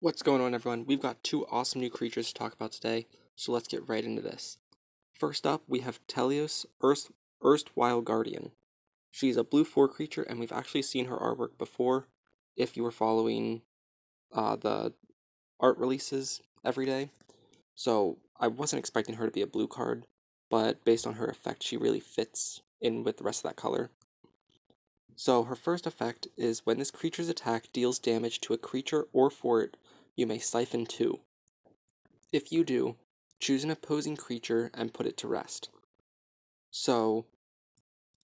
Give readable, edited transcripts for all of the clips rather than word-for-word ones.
What's going on, everyone? We've got two awesome new creatures to talk about today, so let's get right into this. First up, we have Telios, Erstwhile Guardian. She's a blue 4 creature, and we've actually seen her artwork before if you were following the art releases every day. So I wasn't expecting her to be a blue card, but based on her effect, she really fits in with the rest of that color. So her first effect is when this creature's attack deals damage to a creature or fort, you may siphon 2. If you do, choose an opposing creature and put it to rest. So,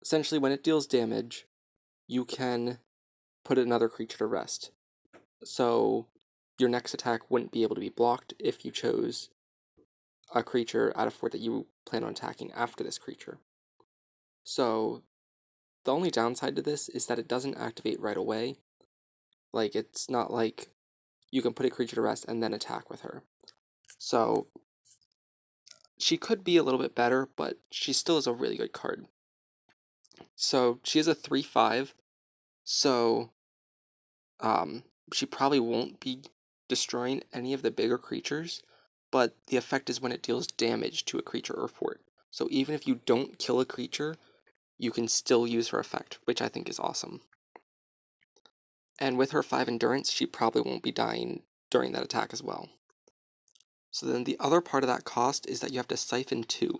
essentially, when it deals damage, you can put another creature to rest. So, your next attack wouldn't be able to be blocked if you chose a creature out of fort that you plan on attacking after this creature. So, the only downside to this is that it doesn't activate right away. Like, it's not like you can put a creature to rest and then attack with her. So, she could be a little bit better, but she still is a really good card. So she is a 3/5, so she probably won't be destroying any of the bigger creatures, but the effect is when it deals damage to a creature or fort. So even if you don't kill a creature, you can still use her effect, which I think is awesome. And with her 5 endurance, she probably won't be dying during that attack as well. So then the other part of that cost is that you have to siphon 2.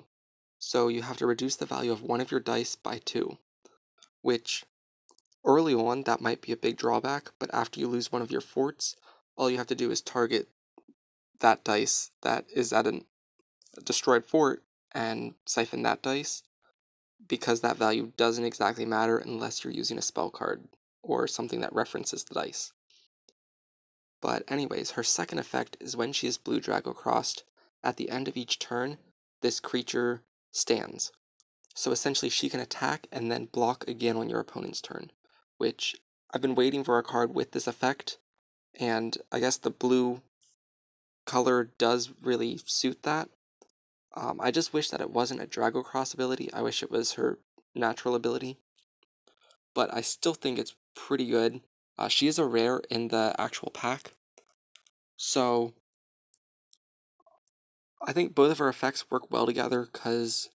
So you have to reduce the value of one of your dice by 2, which early on that might be a big drawback, but after you lose one of your forts, all you have to do is target that dice that is at a destroyed fort and siphon that dice, because that value doesn't exactly matter unless you're using a spell card or something that references the dice. But anyways, her second effect is when she is blue Dragocrossed, at the end of each turn, this creature stands. So essentially she can attack and then block again on your opponent's turn, which I've been waiting for a card with this effect, and I guess the blue color does really suit that. I just wish that it wasn't a Dragocross ability. I wish it was her natural ability, but I still think it's pretty good. She is a rare in the actual pack, so I think both of her effects work well together because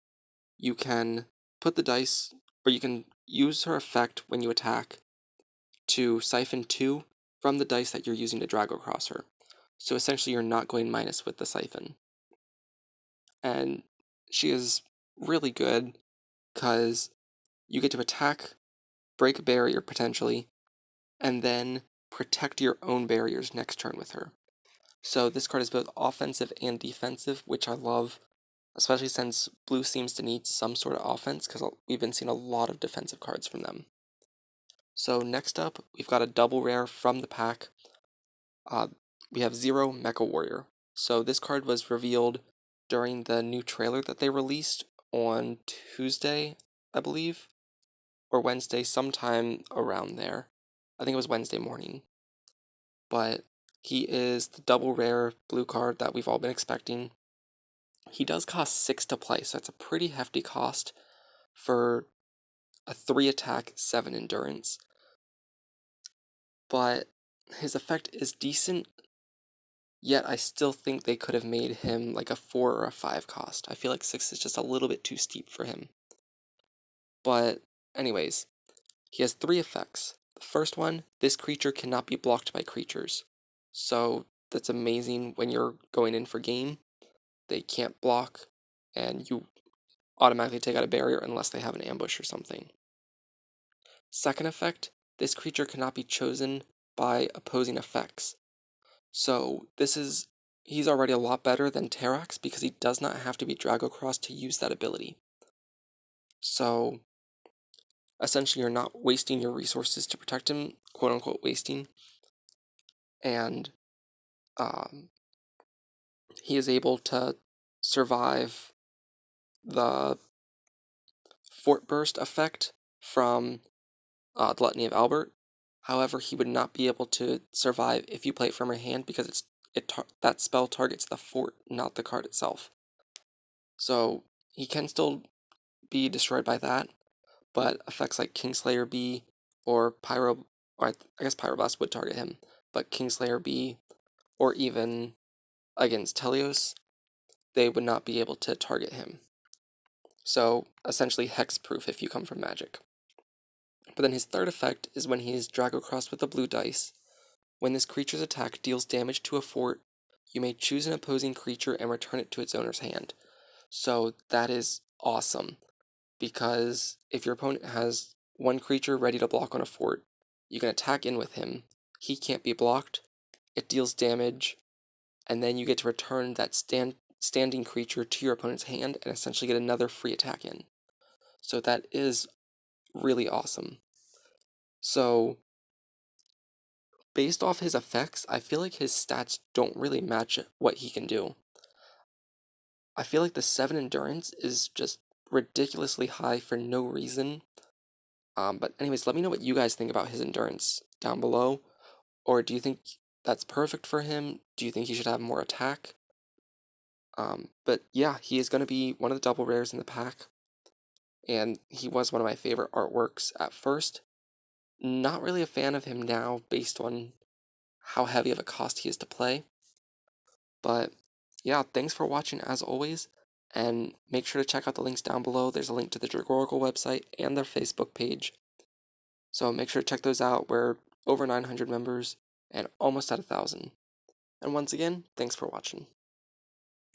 you can put the dice, or you can use her effect when you attack to siphon 2 from the dice that you're using to Dragocross her. So essentially you're not going minus with the siphon. And she is really good because you get to attack, break a barrier potentially, and then protect your own barriers next turn with her. So this card is both offensive and defensive, which I love, especially since blue seems to need some sort of offense because we've been seeing a lot of defensive cards from them. So next up, we've got a double rare from the pack. We have Zero Mecha Warrior. So this card was revealed during the new trailer that they released on Tuesday, I believe, or Wednesday, sometime around there. I think it was Wednesday morning. But he is the double rare blue card that we've all been expecting. He does cost 6 to play, so that's a pretty hefty cost for a 3 attack, 7 endurance. But his effect is decent, yet I still think they could have made him like a 4 or a 5 cost. I feel like 6 is just a little bit too steep for him. But anyways, he has 3 effects. The first one, this creature cannot be blocked by creatures. So that's amazing when you're going in for game. They can't block, and you automatically take out a barrier unless they have an ambush or something. Second effect, this creature cannot be chosen by opposing effects. So he's already a lot better than Terax because he does not have to be Dragocrossed to use that ability. So essentially you're not wasting your resources to protect him, quote unquote wasting, and he is able to survive the Fort Burst effect from the Litany of Albert. However, he would not be able to survive if you play it from your hand because that spell targets the fort, not the card itself. So he can still be destroyed by that, but effects like Kingslayer B or I guess Pyroblast would target him, but Kingslayer B or even against Telios, they would not be able to target him. So, essentially hexproof if you come from Magic. But then his third effect is when he is Dragocrossed with the blue dice. When this creature's attack deals damage to a fort, you may choose an opposing creature and return it to its owner's hand. So that is awesome, because if your opponent has one creature ready to block on a fort, you can attack in with him, he can't be blocked, it deals damage, and then you get to return that standing creature to your opponent's hand and essentially get another free attack in. So that is really awesome. So, based off his effects, I feel like his stats don't really match what he can do. I feel like the 7 endurance is just ridiculously high for no reason. But anyways, let me know what you guys think about his endurance down below. Or do you think that's perfect for him? Do you think he should have more attack? But yeah, he is going to be one of the double rares in the pack. And he was one of my favorite artworks at first. Not really a fan of him now based on how heavy of a cost he is to play. But yeah, thanks for watching as always. And make sure to check out the links down below. There's a link to the Dragoracle website and their Facebook page. So make sure to check those out. We're over 900 members and almost at 1,000. And once again, thanks for watching.